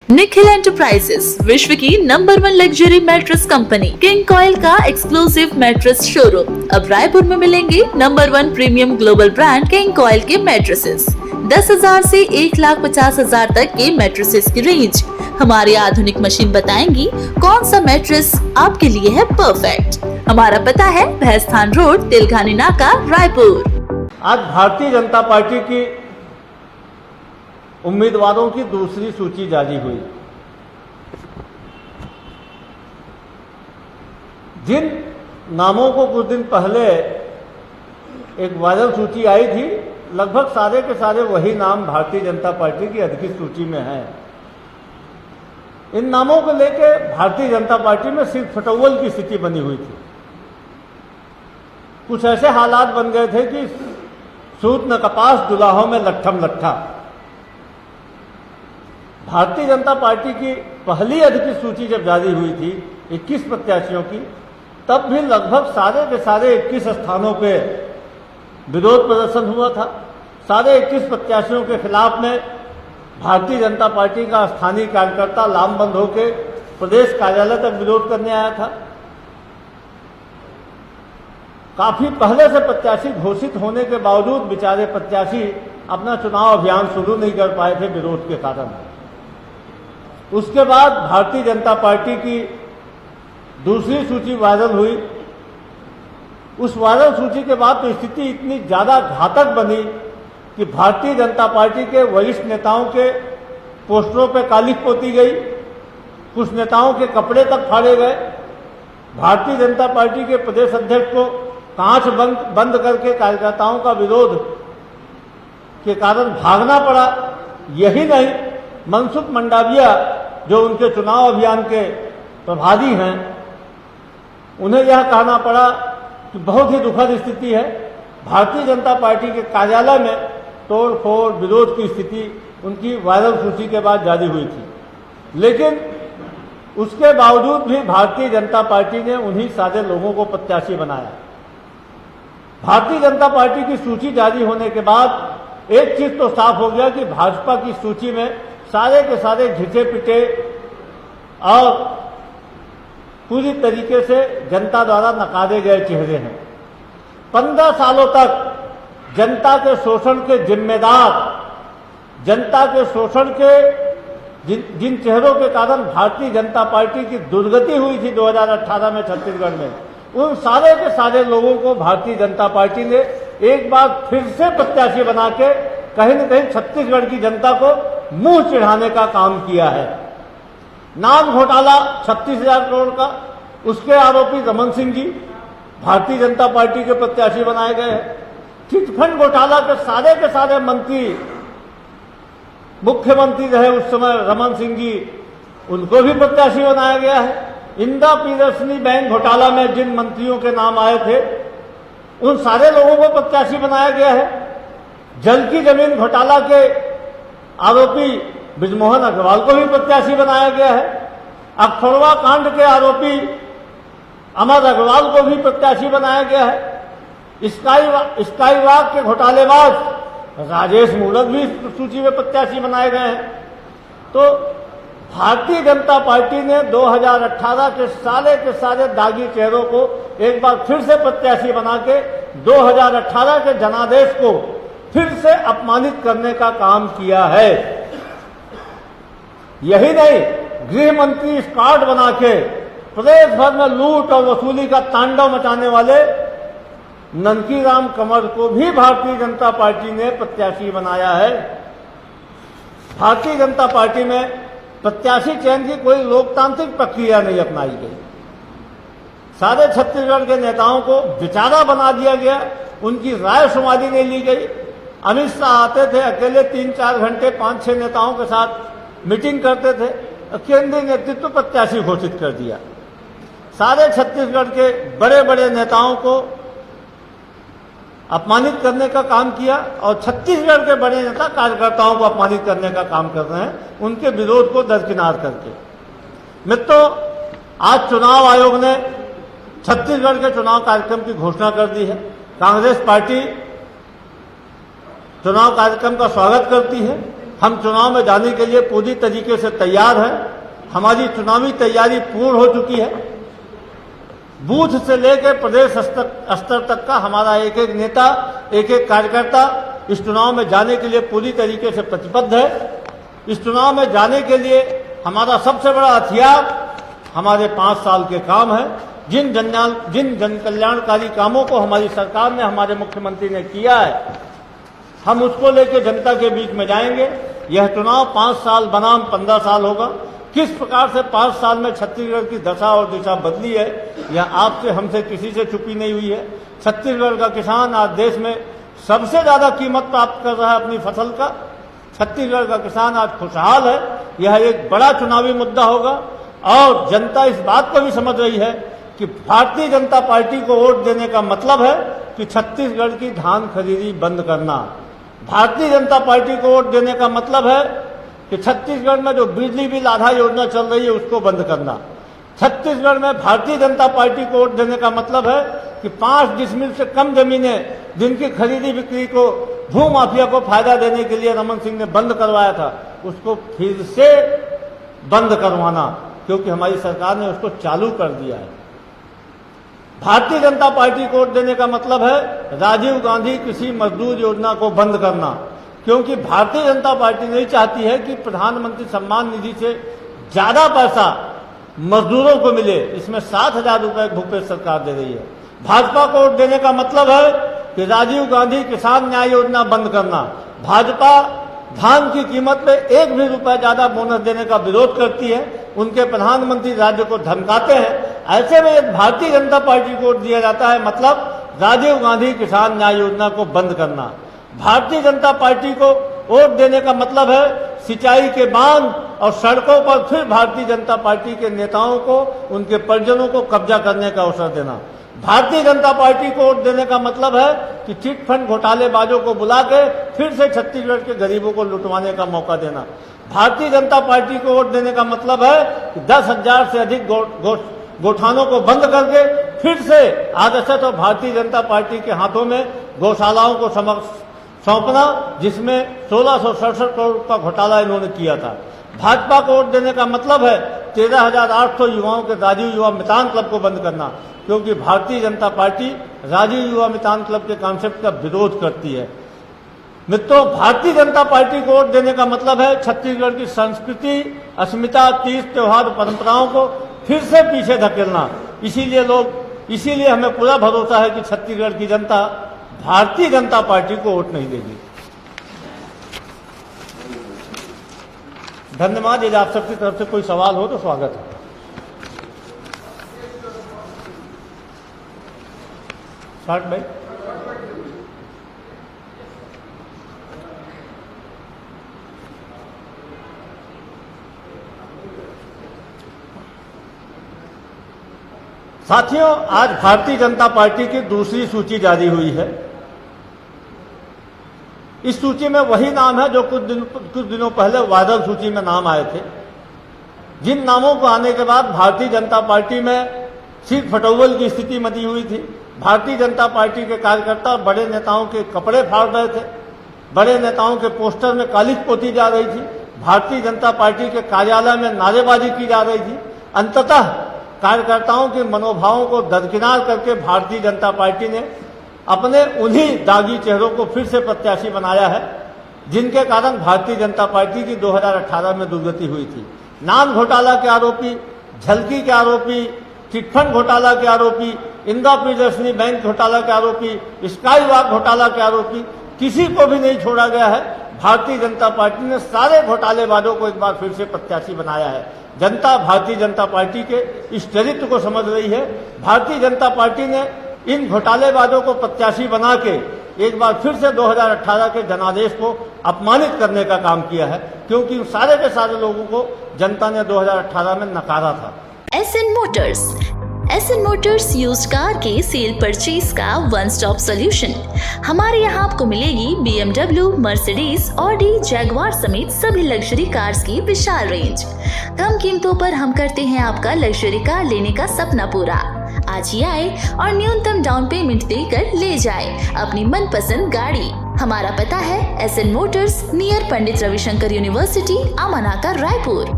Nikhil enterprises विश्व की number 1 luxury mattress company king coil का एक्सक्लूसिव मैट्रेस शोरूम अब रायपुर में मिलेंगे number 1 premium global brand king coil के मैट्रेसेस 10,000 से 1,50,000 तक के मैट्रेसेस की रेंज। हमारी आधुनिक मशीन बताएंगी कौन सा मैट्रेस आपके लिए है परफेक्ट। हमारा पता है भैंसथान रोड, तिलघानी नाका, रायपुर। आज भारतीय जनता पार्टी की उम्मीदवारों की दूसरी सूची जारी हुई। जिन नामों को कुछ दिन पहले एक वायरल सूची आई थी, लगभग सारे के सारे वही नाम भारतीय जनता पार्टी की अधिकृत सूची में हैं। इन नामों को लेकर भारतीय जनता पार्टी में सिर्फ फटोवल की स्थिति बनी हुई थी। कुछ ऐसे हालात बन गए थे कि सूत न कपास दुलाहों में लट्ठम लट्ठा। भारतीय जनता पार्टी की पहली अधिकृत सूची जब जारी हुई थी 21 प्रत्याशियों की, तब भी लगभग सारे के सारे 21 स्थानों पे विरोध प्रदर्शन हुआ था। सारे 21 प्रत्याशियों के खिलाफ में भारतीय जनता पार्टी का स्थानीय कार्यकर्ता लामबंद होकर प्रदेश कार्यालय तक विरोध करने आया था। काफी पहले से प्रत्याशी घोषित होने के बावजूद बेचारे प्रत्याशी अपना चुनाव अभियान शुरू नहीं कर पाए थे विरोध के कारण। उसके बाद भारतीय जनता पार्टी की दूसरी सूची वायरल हुई। उस वायरल सूची के बाद तो स्थिति इतनी ज्यादा घातक बनी कि भारतीय जनता पार्टी के वरिष्ठ नेताओं के पोस्टरों पर कालिख पोती गई, कुछ नेताओं के कपड़े तक फाड़े गए। भारतीय जनता पार्टी के प्रदेश अध्यक्ष को कांच बंद करके कार्यकर्ताओं का विरोध के कारण भागना पड़ा। यही नहीं, मनसुख मंडाविया जो उनके चुनाव अभियान के प्रभारी हैं, उन्हें यह कहना पड़ा कि बहुत ही दुखद स्थिति है। भारतीय जनता पार्टी के कार्यालय में तोड़फोड़ विरोध की स्थिति उनकी वायरल सूची के बाद जारी हुई थी। लेकिन उसके बावजूद भी भारतीय जनता पार्टी ने उन्हीं सारे लोगों को प्रत्याशी बनाया। भारतीय जनता पार्टी की सूची जारी होने के बाद एक चीज तो साफ हो गया कि भाजपा की सूची में सारे के सारे घिसे पिटे और पूरी तरीके से जनता द्वारा नकारे गए चेहरे हैं। 15 सालों तक जनता के शोषण के जिम्मेदार, जनता के शोषण के जिन चेहरों के कारण भारतीय जनता पार्टी की दुर्गति हुई थी 2018 में छत्तीसगढ़ में, उन सारे के सारे लोगों को भारतीय जनता पार्टी ने एक बार फिर से प्रत्याशी बना के कहीं न कहीं छत्तीसगढ़ की जनता को मुंह चिढ़ाने का काम किया है। नाम घोटाला 36,000 करोड़ का, उसके आरोपी रमन सिंह जी भारतीय जनता पार्टी के प्रत्याशी बनाए गए हैं। चिटफंड घोटाला के सारे मंत्री, मुख्यमंत्री रहे उस समय रमन सिंह जी, उनको भी प्रत्याशी बनाया गया है। इंदिरा प्रियदर्शनी बैंक घोटाला में जिन मंत्रियों के नाम आए थे, उन सारे लोगों को प्रत्याशी बनाया गया है। जल की जमीन घोटाला के आरोपी बृजमोहन अग्रवाल को भी प्रत्याशी बनाया गया है। अखफरवा कांड के आरोपी अमर अग्रवाल को भी प्रत्याशी बनाया गया है। स्काई वॉक के घोटालेबाज राजेश मूणत भी सूची में प्रत्याशी बनाए गए हैं। तो भारतीय जनता पार्टी ने 2018 के सारे दागी चेहरों को एक बार फिर से प्रत्याशी बना के 2018 के जनादेश को फिर से अपमानित करने का काम किया है। यही नहीं, गृह मंत्री स्क्वाड बना के प्रदेश भर में लूट और वसूली का तांडव मचाने वाले ननकीराम कंवर को भी भारतीय जनता पार्टी ने प्रत्याशी बनाया है। भारतीय जनता पार्टी में प्रत्याशी चयन की कोई लोकतांत्रिक प्रक्रिया नहीं अपनाई गई। सारे छत्तीसगढ़ के नेताओं को बेचारा बना दिया गया, उनकी राय शुमारी नहीं ली गई। अमित शाह आते थे, अकेले 3-4 घंटे 5-6 नेताओं के साथ मीटिंग करते थे, केंद्रीय नेतृत्व प्रत्याशी घोषित कर दिया। सारे छत्तीसगढ़ के बड़े बड़े नेताओं को अपमानित करने का काम किया और छत्तीसगढ़ के बड़े नेता कार्यकर्ताओं को अपमानित करने का काम कर रहे हैं, उनके विरोध को दरकिनार करके। मित्रों, आज चुनाव आयोग ने छत्तीसगढ़ के चुनाव कार्यक्रम की घोषणा कर दी है। कांग्रेस पार्टी चुनाव कार्यक्रम का स्वागत करती है। हम चुनाव में जाने के लिए पूरी तरीके से तैयार हैं। हमारी चुनावी तैयारी पूर्ण हो चुकी है। बूथ से लेकर प्रदेश स्तर तक का हमारा एक एक नेता, एक एक कार्यकर्ता इस चुनाव में जाने के लिए पूरी तरीके से प्रतिबद्ध है। इस चुनाव में जाने के लिए हमारा सबसे बड़ा हथियार हमारे 5 साल के काम है। जिन जन कल्याणकारी कामों को हमारी सरकार ने, हमारे मुख्यमंत्री ने किया है, हम उसको लेकर जनता के बीच में जाएंगे। यह चुनाव 5 साल बनाम 15 साल होगा। किस प्रकार से 5 साल में छत्तीसगढ़ की दशा और दिशा बदली है, यह आपसे, हमसे, किसी से छुपी नहीं हुई है। छत्तीसगढ़ का किसान आज देश में सबसे ज्यादा कीमत प्राप्त कर रहा है अपनी फसल का। छत्तीसगढ़ का किसान आज खुशहाल है। यह एक बड़ा चुनावी मुद्दा होगा और जनता इस बात को भी समझ रही है कि भारतीय जनता पार्टी को वोट देने का मतलब है कि छत्तीसगढ़ की धान खरीदी बंद करना। भारतीय जनता पार्टी को वोट देने का मतलब है कि छत्तीसगढ़ में जो बिजली बिल आधा योजना चल रही है उसको बंद करना। छत्तीसगढ़ में भारतीय जनता पार्टी को वोट देने का मतलब है कि 5 डिसमिल से कम जमीनें जिनकी खरीदी बिक्री को भू माफिया को फायदा देने के लिए रमन सिंह ने बंद करवाया था, उसको फिर से बंद करवाना, क्योंकि हमारी सरकार ने उसको चालू कर दिया है। भारतीय जनता पार्टी को वोट देने का मतलब है राजीव गांधी कृषि मजदूर योजना को बंद करना, क्योंकि भारतीय जनता पार्टी नहीं चाहती है कि प्रधानमंत्री सम्मान निधि से ज्यादा पैसा मजदूरों को मिले। इसमें 60,000 रुपए भूपेश सरकार दे रही है। भाजपा को वोट देने का मतलब है कि राजीव गांधी किसान न्याय योजना बंद करना। भाजपा धान की कीमत पे 1 भी रुपया ज्यादा बोनस देने का विरोध करती है। उनके प्रधानमंत्री राज्य को धमकाते हैं। ऐसे में एक भारतीय जनता पार्टी को वोट दिया जाता है, मतलब राजीव गांधी किसान न्याय योजना को बंद करना। भारतीय जनता पार्टी को वोट देने का मतलब है सिंचाई के बांध और सड़कों पर फिर भारतीय जनता पार्टी के नेताओं को, उनके परिजनों को कब्जा करने का अवसर देना। भारतीय जनता पार्टी को वोट देने का मतलब है कि चिट फंड घोटालेबाजों को बुला के फिर से छत्तीसगढ़ के गरीबों को लुटवाने का मौका देना। भारतीय जनता पार्टी को वोट देने का मतलब है कि 10,000 से अधिक गौठानों को बंद करके फिर से आरएसएस और भारतीय जनता पार्टी के हाथों में गौशालाओं को सौंपना, जिसमें 1667 करोड़ का घोटाला इन्होंने किया था। भाजपा को वोट देने का मतलब है 13,800 युवाओं के राजीव युवा मितान क्लब को बंद करना, क्योंकि भारतीय जनता पार्टी राजीव युवा मितान क्लब के कॉन्सेप्ट का विरोध करती है। मित्रों, भारतीय जनता पार्टी को वोट देने का मतलब है छत्तीसगढ़ की संस्कृति, अस्मिता, तीज त्योहार, परंपराओं को फिर से पीछे धकेलना। इसीलिए हमें पूरा भरोसा है कि छत्तीसगढ़ की जनता भारतीय जनता पार्टी को वोट नहीं देगी। धन्यवाद। यदि आप सबकी तरफ से कोई सवाल हो तो स्वागत है। स्टार्ट भाई। साथियों, आज भारतीय जनता पार्टी की दूसरी सूची जारी हुई है। इस सूची में वही नाम है जो कुछ दिनों पहले वायरल सूची में नाम आए थे, जिन नामों को आने के बाद भारतीय जनता पार्टी में सीट फटौवल की स्थिति मची हुई थी। भारतीय जनता पार्टी के कार्यकर्ता बड़े नेताओं के कपड़े फाड़ रहे थे, बड़े नेताओं के पोस्टर में कालिख पोती जा रही थी, भारतीय जनता पार्टी के कार्यालय में नारेबाजी की जा रही थी। अंततः कार्यकर्ताओं के मनोभावों को दरकिनार करके भारतीय जनता पार्टी ने अपने उन्हीं दागी चेहरों को फिर से प्रत्याशी बनाया है, जिनके कारण भारतीय जनता पार्टी की 2018 में दुर्गति हुई थी। नान घोटाला के आरोपी, झलकी के आरोपी, चिटफंड घोटाला के आरोपी, इंदिरा प्रियदर्शनी बैंक घोटाला के आरोपी, स्काई वॉक घोटाला के आरोपी, किसी को भी नहीं छोड़ा गया है। भारतीय जनता पार्टी ने सारे घोटालेबाजों को एक बार फिर से प्रत्याशी बनाया है। जनता भारतीय जनता पार्टी के इस चरित्र को समझ रही है। भारतीय जनता पार्टी ने इन घोटालेबाजों को प्रत्याशी बना के एक बार फिर से 2018 के जनादेश को अपमानित करने का काम किया है, क्योंकि सारे के सारे लोगों को जनता ने 2018 में नकारा था। एसएन मोटर्स यूज्ड कार के सेल परचेज का वन स्टॉप सॉल्यूशन। हमारे यहाँ आपको मिलेगी BMW, मर्सिडीज, ऑडी, जैगवार समेत सभी लग्जरी कार्स की विशाल रेंज। कम कीमतों पर हम करते हैं आपका लग्जरी कार लेने का सपना पूरा। आज ही आए और न्यूनतम डाउन पेमेंट देकर ले जाए अपनी मनपसंद गाड़ी। हमारा पता है SN Motors near Pandit Ravishankar university, आमनाका, Raipur.